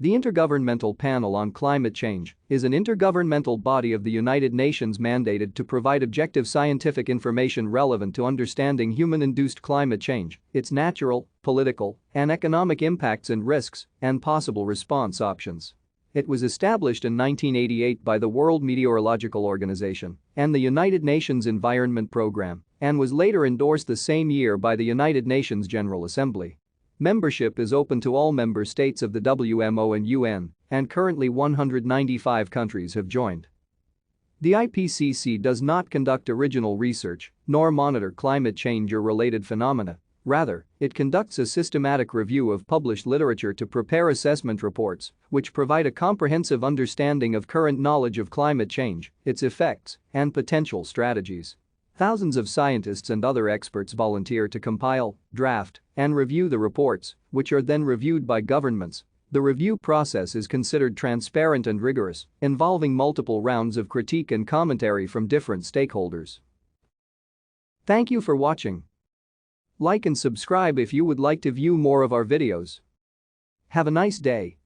The Intergovernmental Panel on Climate Change is an intergovernmental body of the United Nations mandated to provide objective scientific information relevant to understanding human-induced climate change, its natural, political, and economic impacts and risks, and possible response options. It was established in 1988 by the World Meteorological Organization and the United Nations Environment Programme and was later endorsed the same year by the United Nations General Assembly. Membership is open to all member states of the WMO and UN, and currently 195 countries have joined. The IPCC does not conduct original research nor monitor climate change or related phenomena. Rather, it conducts a systematic review of published literature to prepare assessment reports, which provide a comprehensive understanding of current knowledge of climate change, its effects, and potential strategies. Thousands of scientists and other experts volunteer to compile, draft, and review the reports, which are then reviewed by governments. The review process is considered transparent and rigorous, involving multiple rounds of critique and commentary from different stakeholders. Thank you for watching. Like and subscribe if you would like to view more of our videos. Have a nice day.